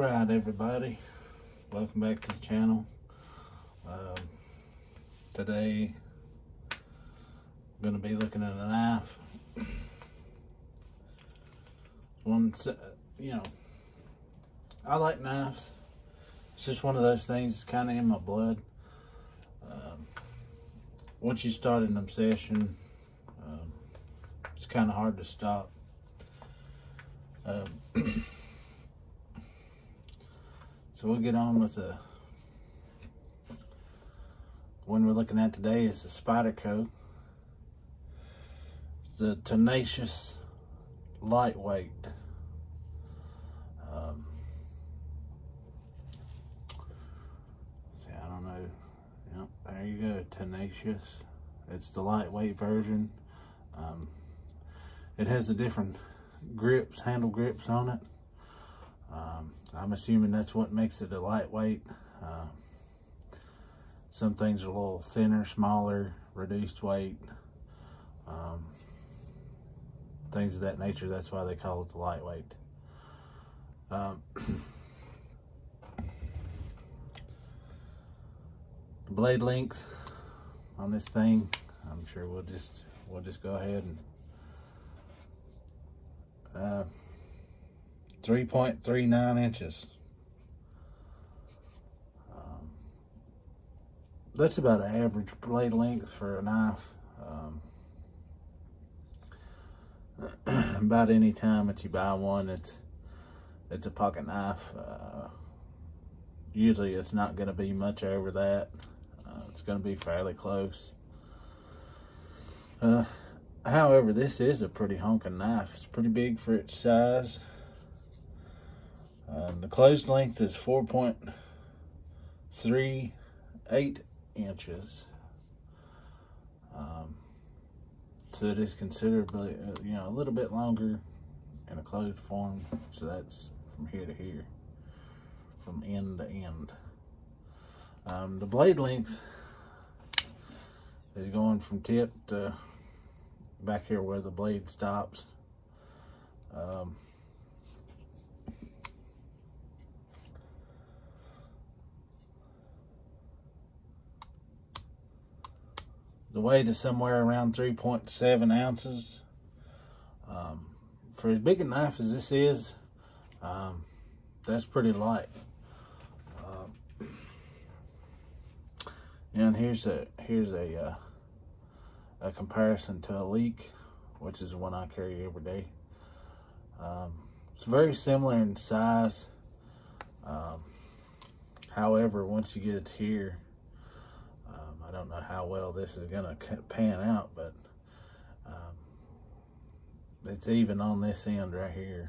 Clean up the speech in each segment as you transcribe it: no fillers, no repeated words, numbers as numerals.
Alright everybody, welcome back to the channel. Today I'm going to be looking at a knife. I like knives. It's just one of those things that's kind of in my blood. Once you start an obsession, it's kind of hard to stop. So we'll get on with the one we're looking at today is the Spyderco. It's the Tenacious lightweight. See, I don't know. Yep, there you go, Tenacious. It's the lightweight version. It has the different grips, handle grips on it. I'm assuming that's what makes it a lightweight. Some things are a little thinner, smaller, reduced weight, things of that nature. That's why they call it the lightweight. The blade length on this thing, I'm sure we'll just go ahead and 3.39 inches. That's about an average blade length for a knife. About any time that you buy one, it's a pocket knife. Usually it's not going to be much over that. It's going to be fairly close. However, this is a pretty honking knife. It's pretty big for its size. The closed length is 4.38 inches. So it is considerably, a little bit longer in a closed form. So that's from here to here, from end to end. The blade length is going from tip to back here where the blade stops. The weight is somewhere around 3.7 ounces. For as big a knife as this is, that's pretty light. And here's a comparison to a Leek, which is the one I carry every day. It's very similar in size. However, once you get it here, I don't know how well this is gonna pan out, but it's even on this end right here.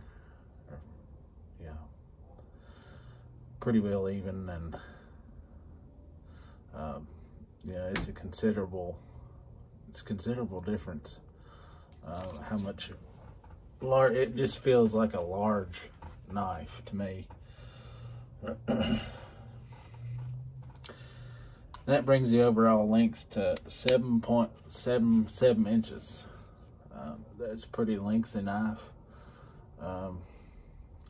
Yeah, pretty well even, and yeah, it's a considerable difference. How much large, it just feels like a large knife to me. That brings the overall length to 7.77 inches. That's a pretty lengthy knife. Of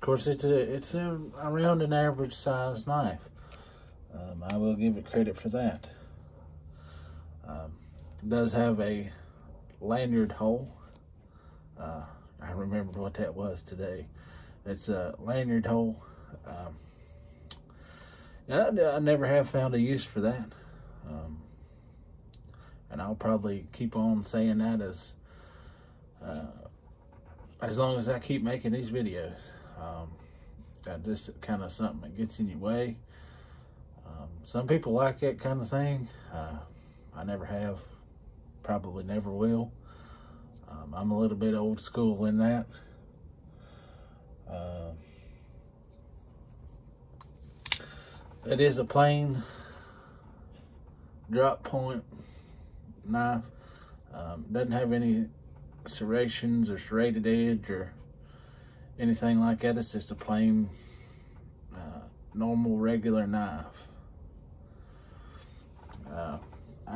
course, it's around an average size knife. I will give it credit for that. It does have a lanyard hole. I remembered what that was today. It's a lanyard hole. I never have found a use for that. And I'll probably keep on saying that as long as I keep making these videos. Just kind of something that gets in your way. Some people like that kind of thing. I never have, probably never will. I'm a little bit old school in that. It is a plain drop point knife. Doesn't have any serrations or serrated edge or anything like that. It's just a plain normal regular knife. I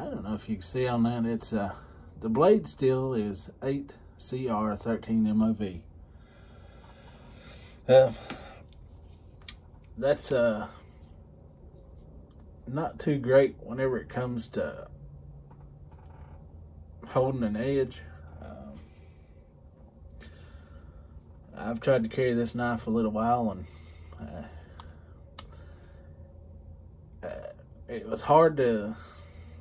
don't know if you can see on that, it's the blade steel is 8CR13 MOV. that's not too great whenever it comes to holding an edge. I've tried to carry this knife a little while, and it was hard to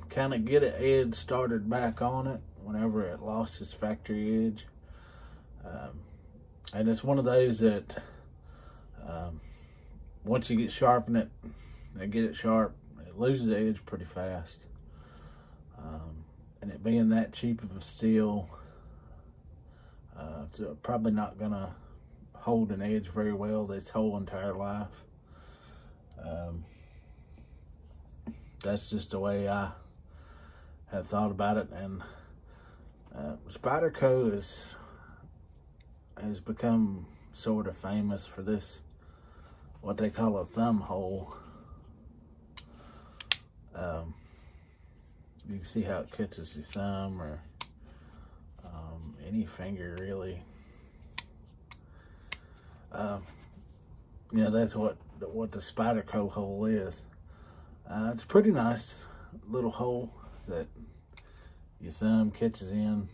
kind of get an edge started back on it whenever it lost its factory edge. And it's one of those that once you get sharpen it and get it sharp, it loses the edge pretty fast. And it being that cheap of a steel, it's probably not gonna hold an edge very well its whole entire life. That's just the way I have thought about it. And Spyderco has become sort of famous for this, what they call a thumb hole. You can see how it catches your thumb, or any finger really. Yeah, that's what the Spyderco hole is. It's a pretty nice little hole that your thumb catches in.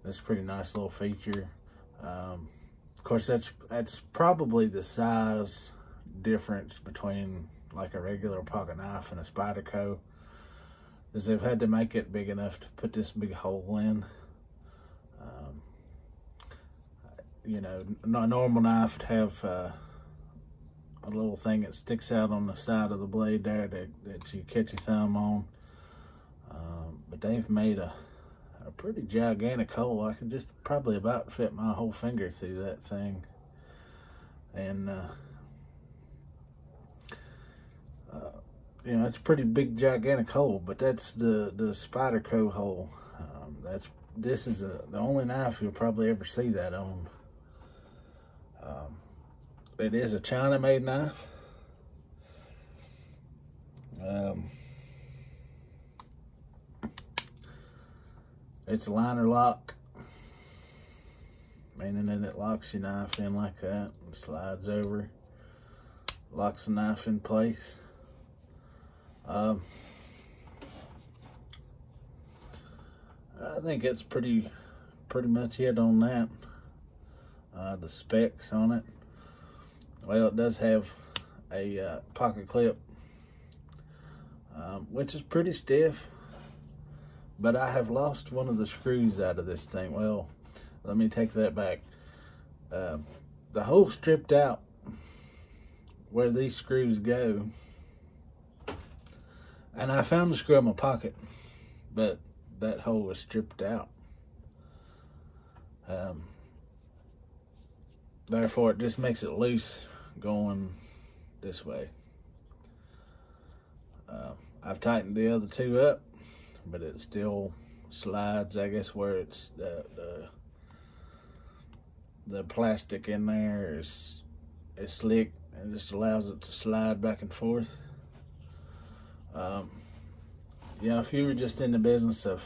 That's a pretty nice little feature. Of course, that's probably the size difference between like a regular pocket knife and a Spyderco, is they've had to make it big enough to put this big hole in. You know, a normal knife would have a little thing that sticks out on the side of the blade there that you catch your thumb on. But they've made a pretty gigantic hole. I could just probably about fit my whole finger through that thing. And you know, it's a pretty big gigantic hole, but that's the Spyderco hole. This is the only knife you'll probably ever see that on. It is a China made knife. It's a liner lock, meaning that it locks your knife in like that and slides over, locks the knife in place. I think it's pretty much it on that. The specs on it, well, it does have a pocket clip, which is pretty stiff, but I have lost one of the screws out of this thing. Well, let me take that back. The hole stripped out where these screws go, and I found the screw in my pocket, but that hole was stripped out. Therefore, it just makes it loose going this way. I've tightened the other two up, but it still slides, I guess, where it's the plastic in there is slick and just allows it to slide back and forth. You know, if you were just in the business of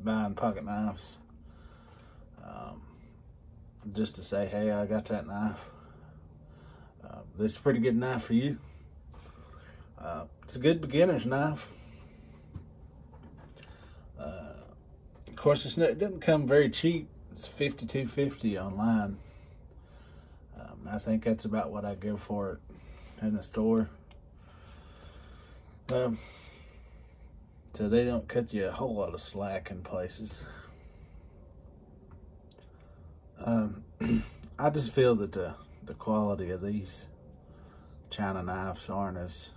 buying pocket knives, just to say, hey, I got that knife, this is a pretty good knife for you. It's a good beginner's knife. Of course, it doesn't come very cheap. It's $52.50 online. I think that's about what I go for it in the store. So they don't cut you a whole lot of slack in places. I just feel that the quality of these China knives aren't as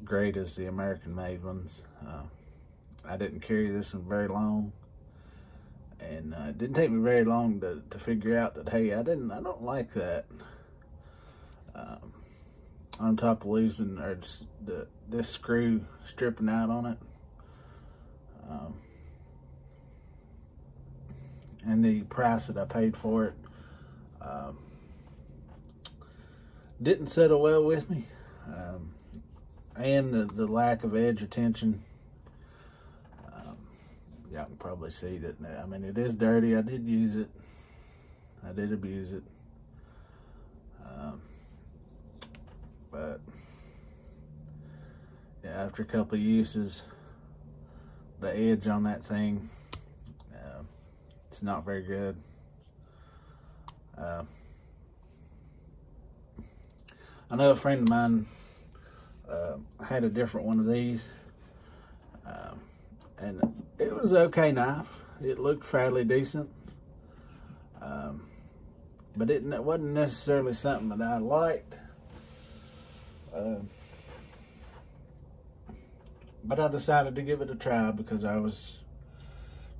great as the American made ones. I didn't carry this one very long, and it didn't take me very long to figure out that, hey, I don't like that. On top of losing this screw stripping out on it, and the price that I paid for it didn't settle well with me, and the lack of edge retention. Y'all can probably see that. I mean, it is dirty. I did use it. I did abuse it. But yeah, after a couple of uses, the edge on that thing, it's not very good. I know a friend of mine had a different one of these, and it was an okay knife. It looked fairly decent, but it wasn't necessarily something that I liked. But I decided to give it a try because I was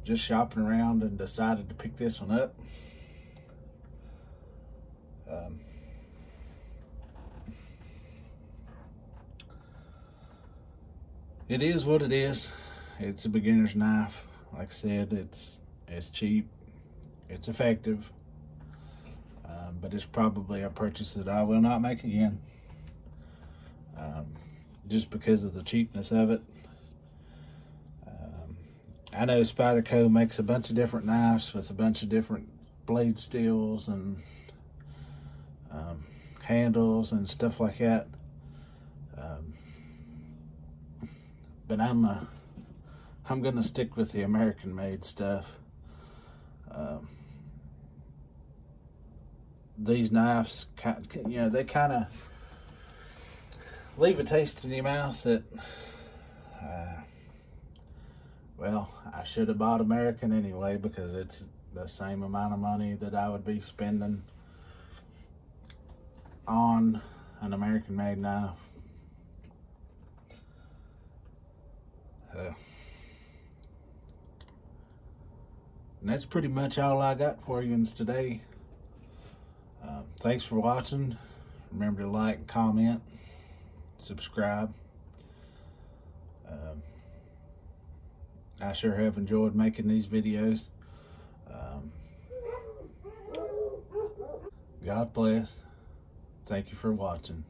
just shopping around and decided to pick this one up. It is what it is. It's a beginner's knife. Like I said, it's cheap, it's effective, but it's probably a purchase that I will not make again, just because of the cheapness of it. I know Spyderco makes a bunch of different knives with a bunch of different blade steels and handles and stuff like that. But I'm gonna stick with the American-made stuff. These knives, you know, they kind of leave a taste in your mouth that, well, I should have bought American anyway, because it's the same amount of money that I would be spending on an American-made knife. And that's pretty much all I got for you today. Thanks for watching. Remember to like, comment, subscribe. I sure have enjoyed making these videos. God bless. Thank you for watching.